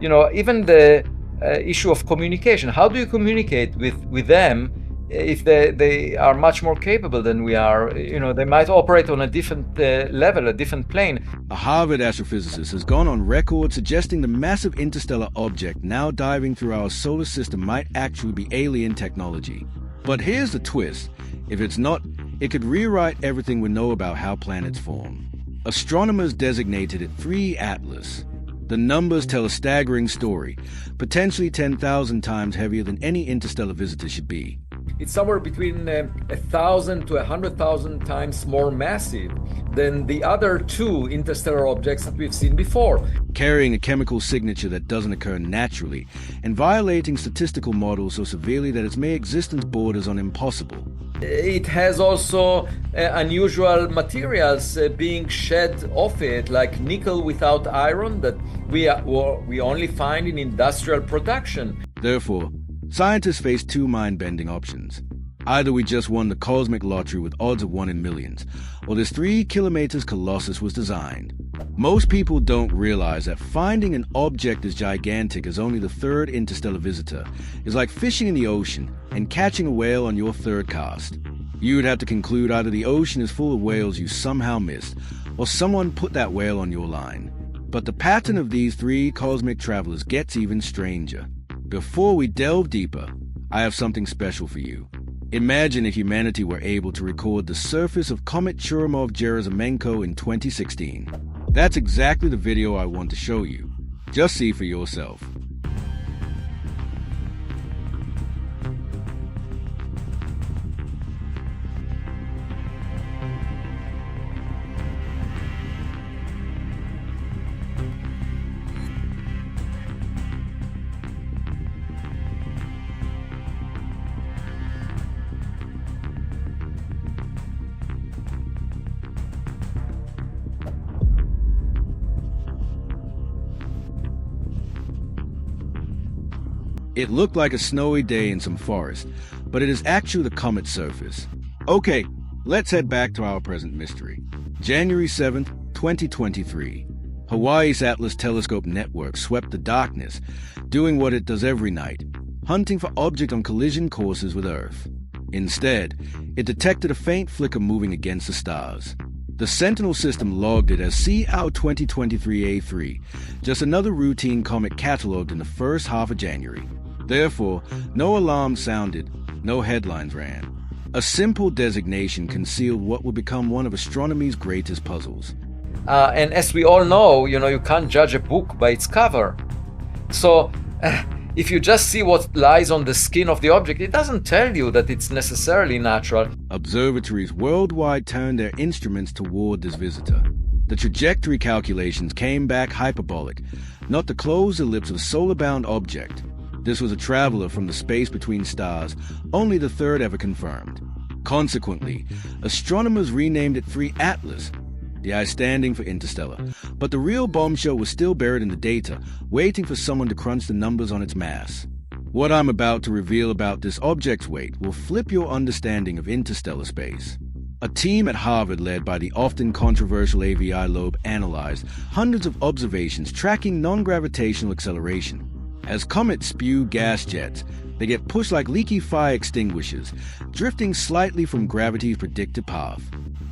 Even the issue of communication. How do you communicate with them if they are much more capable than we are? They might operate on a different level, a different plane. A Harvard astrophysicist has gone on record suggesting the massive interstellar object now diving through our solar system might actually be alien technology. But here's the twist. If it's not, it could rewrite everything we know about how planets form. Astronomers designated it 3 Atlas. The numbers tell a staggering story, potentially 10,000 times heavier than any interstellar visitor should be. It's somewhere between 1,000 to 100,000 times more massive than the other 2 interstellar objects that we've seen before. Carrying a chemical signature that doesn't occur naturally, and violating statistical models so severely that its mere existence borders on impossible. It has also unusual materials being shed off it, like nickel without iron that we only find in industrial production. Therefore, scientists face 2 mind-bending options. Either we just won the cosmic lottery with odds of 1 in millions, or this 3 kilometers colossus was designed. Most people don't realize that finding an object as gigantic as only the 3rd interstellar visitor is like fishing in the ocean and catching a whale on your 3rd cast. You would have to conclude either the ocean is full of whales you somehow missed, or someone put that whale on your line. But the pattern of these 3 cosmic travelers gets even stranger. Before we delve deeper, I have something special for you. Imagine if humanity were able to record the surface of Comet Churyumov-Gerasimenko in 2016. That's exactly the video I want to show you. Just see for yourself. It looked like a snowy day in some forest, but it is actually the comet's surface. Okay, let's head back to our present mystery. January 7th, 2023. Hawaii's Atlas Telescope network swept the darkness, doing what it does every night, hunting for objects on collision courses with Earth. Instead, it detected a faint flicker moving against the stars. The Sentinel system logged it as CAO 2023A3, just another routine comet catalogued in the first half of January. Therefore, no alarm sounded, no headlines ran. A simple designation concealed what would become one of astronomy's greatest puzzles. And as we all know, you can't judge a book by its cover. So, if you just see what lies on the skin of the object, it doesn't tell you that it's necessarily natural. Observatories worldwide turned their instruments toward this visitor. The trajectory calculations came back hyperbolic, not the closed ellipse of a solar-bound object. This was a traveler from the space between stars, only the 3rd ever confirmed. Consequently, astronomers renamed it 3 Atlas, the I standing for interstellar, but the real bombshell was still buried in the data, waiting for someone to crunch the numbers on its mass. What I'm about to reveal about this object's weight will flip your understanding of interstellar space. A team at Harvard led by the often controversial Avi Loeb analyzed hundreds of observations tracking non-gravitational acceleration. As comets spew gas jets, they get pushed like leaky fire extinguishers, drifting slightly from gravity's predicted path.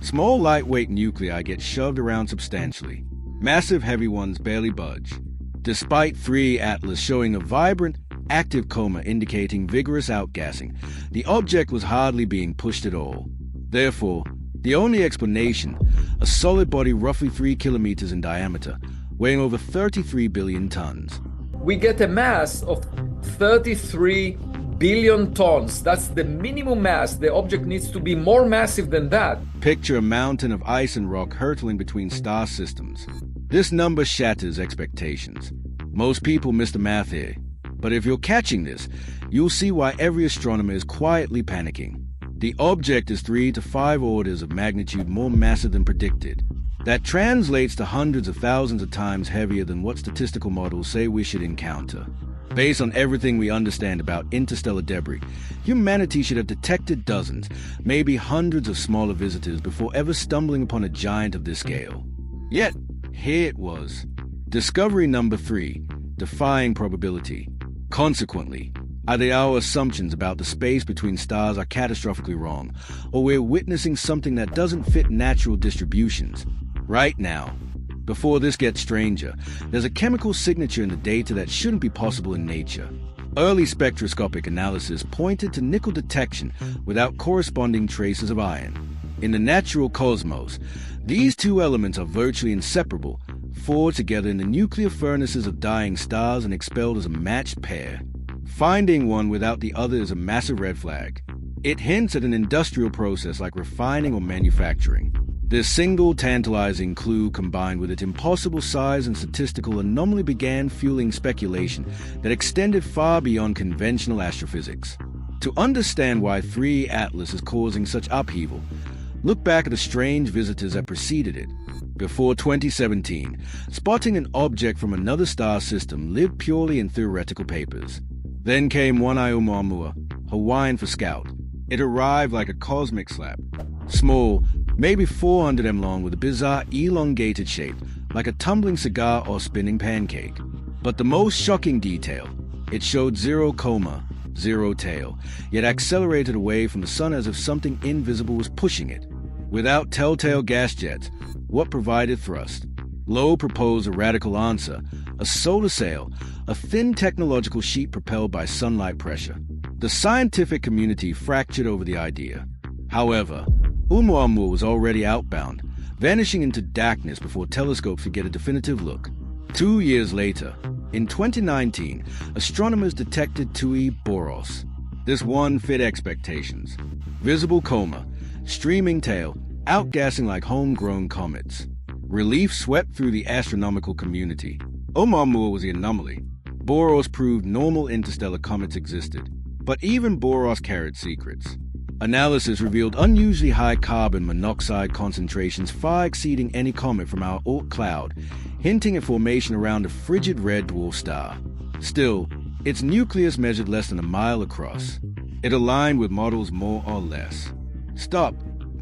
Small lightweight nuclei get shoved around substantially. Massive heavy ones barely budge. Despite 3 Atlas showing a vibrant, active coma indicating vigorous outgassing, the object was hardly being pushed at all. Therefore, the only explanation, a solid body roughly 3 kilometers in diameter, weighing over 33 billion tons. We get a mass of 33 billion tons. That's the minimum mass. The object needs to be more massive than that. Picture a mountain of ice and rock hurtling between star systems. This number shatters expectations. Most people miss the math here. But if you're catching this, you'll see why every astronomer is quietly panicking. The object is 3 to 5 orders of magnitude more massive than predicted. That translates to hundreds of thousands of times heavier than what statistical models say we should encounter. Based on everything we understand about interstellar debris, humanity should have detected dozens, maybe hundreds of smaller visitors before ever stumbling upon a giant of this scale. Yet, here it was. Discovery number 3, defying probability. Consequently, either our assumptions about the space between stars are catastrophically wrong, or we're witnessing something that doesn't fit natural distributions. Right now, before this gets stranger, there's a chemical signature in the data that shouldn't be possible in nature. Early spectroscopic analysis pointed to nickel detection without corresponding traces of iron. In the natural cosmos, these two elements are virtually inseparable, forged together in the nuclear furnaces of dying stars and expelled as a matched pair. Finding one without the other is a massive red flag. It hints at an industrial process like refining or manufacturing. This single tantalizing clue, combined with its impossible size and statistical anomaly, began fueling speculation that extended far beyond conventional astrophysics. To understand why 3 Atlas is causing such upheaval, look back at the strange visitors that preceded it. Before 2017, spotting an object from another star system lived purely in theoretical papers. Then came One Eye Oumuamua, Hawaiian for Scout. It arrived like a cosmic slap. Small, maybe 400 m long, with a bizarre elongated shape, like a tumbling cigar or spinning pancake. But the most shocking detail, it showed zero coma, zero tail, yet accelerated away from the sun as if something invisible was pushing it. Without telltale gas jets, what provided thrust? Loeb proposed a radical answer, a solar sail, a thin technological sheet propelled by sunlight pressure. The scientific community fractured over the idea. However, Oumuamua was already outbound, vanishing into darkness before telescopes could get a definitive look. 2 years later, in 2019, astronomers detected Tui Boros. This one fit expectations. Visible coma, streaming tail, outgassing like homegrown comets. Relief swept through the astronomical community. Oumuamua was the anomaly. Boros proved normal interstellar comets existed, but even Boros carried secrets. Analysis revealed unusually high carbon monoxide concentrations far exceeding any comet from our Oort cloud, hinting at formation around a frigid red dwarf star. Still, its nucleus measured less than a mile across. It aligned with models more or less. Stop.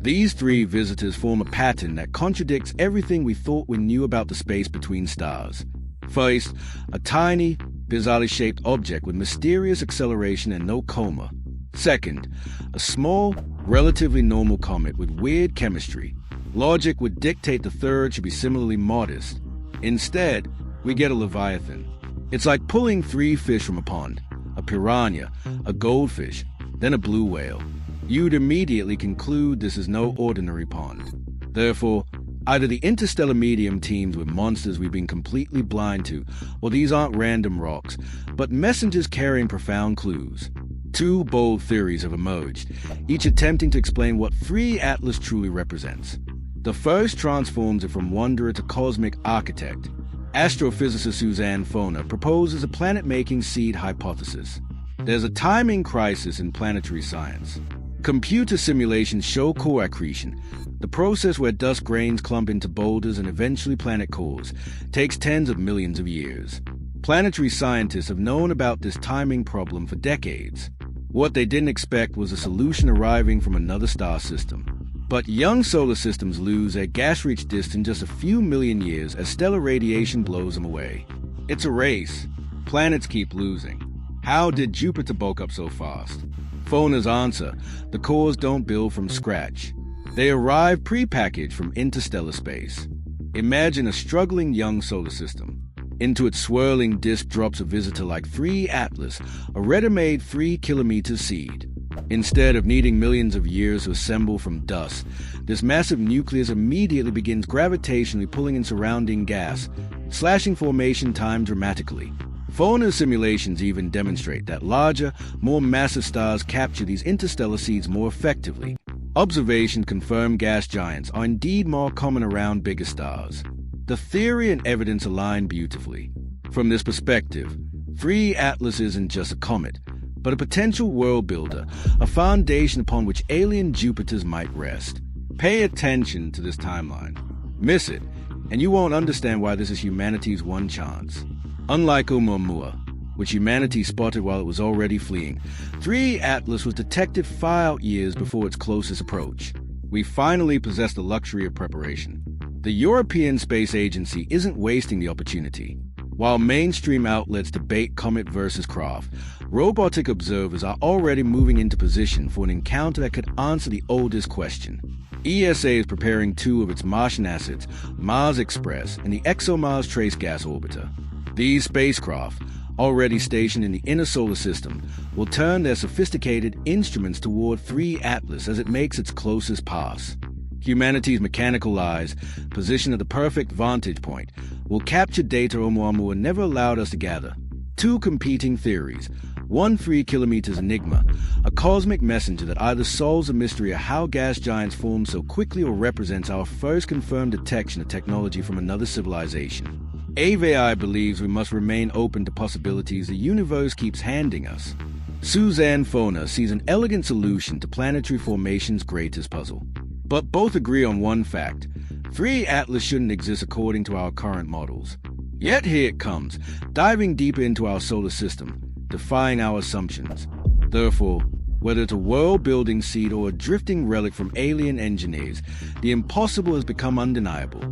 These 3 visitors form a pattern that contradicts everything we thought we knew about the space between stars. First, a tiny, bizarrely shaped object with mysterious acceleration and no coma. Second, a small, relatively normal comet with weird chemistry. Logic would dictate the third should be similarly modest. Instead, we get a leviathan. It's like pulling 3 fish from a pond, a piranha, a goldfish, then a blue whale. You'd immediately conclude this is no ordinary pond. Therefore, either the interstellar medium teams with monsters we've been completely blind to, or these aren't random rocks, but messengers carrying profound clues. 2 bold theories have emerged, each attempting to explain what 3 Atlas truly represents. The first transforms it from wanderer to cosmic architect. Astrophysicist Suzanne Foner proposes a planet-making seed hypothesis. There's a timing crisis in planetary science. Computer simulations show core accretion, the process where dust grains clump into boulders and eventually planet cores, takes tens of millions of years. Planetary scientists have known about this timing problem for decades. What they didn't expect was a solution arriving from another star system. But young solar systems lose their gas-rich disk in just a few million years as stellar radiation blows them away. It's a race. Planets keep losing. How did Jupiter bulk up so fast? Foner's answer, the cores don't build from scratch. They arrive pre-packaged from interstellar space. Imagine a struggling young solar system. Into its swirling disk drops a visitor like 3 Atlas, a ready-made 3 kilometer seed. Instead of needing millions of years to assemble from dust, this massive nucleus immediately begins gravitationally pulling in surrounding gas, slashing formation time dramatically. Foner's simulations even demonstrate that larger, more massive stars capture these interstellar seeds more effectively. Observations confirm gas giants are indeed more common around bigger stars. The theory and evidence align beautifully. From this perspective, 3 Atlas isn't just a comet, but a potential world builder, a foundation upon which alien Jupiters might rest. Pay attention to this timeline. Miss it, and you won't understand why this is humanity's one chance. Unlike Oumuamua, which humanity spotted while it was already fleeing, 3 Atlas was detected 5 years before its closest approach. We finally possess the luxury of preparation. The European Space Agency isn't wasting the opportunity. While mainstream outlets debate comet versus craft, robotic observers are already moving into position for an encounter that could answer the oldest question. ESA is preparing two of its Martian assets, Mars Express and the ExoMars Trace Gas Orbiter. These spacecraft, already stationed in the inner solar system, will turn their sophisticated instruments toward 3 Atlas as it makes its closest pass. Humanity's mechanical eyes, positioned at the perfect vantage point, will capture data Oumuamua never allowed us to gather. 2 competing theories. One 3 kilometers enigma, a cosmic messenger that either solves the mystery of how gas giants form so quickly or represents our first confirmed detection of technology from another civilization. AVI believes we must remain open to possibilities the universe keeps handing us. Suzanne Fona sees an elegant solution to planetary formation's greatest puzzle. But both agree on one fact. 3 Atlas shouldn't exist according to our current models. Yet here it comes, diving deeper into our solar system, defying our assumptions. Therefore, whether it's a world-building seed or a drifting relic from alien engineers, the impossible has become undeniable.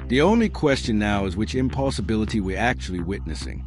The only question now is which impossibility we're actually witnessing.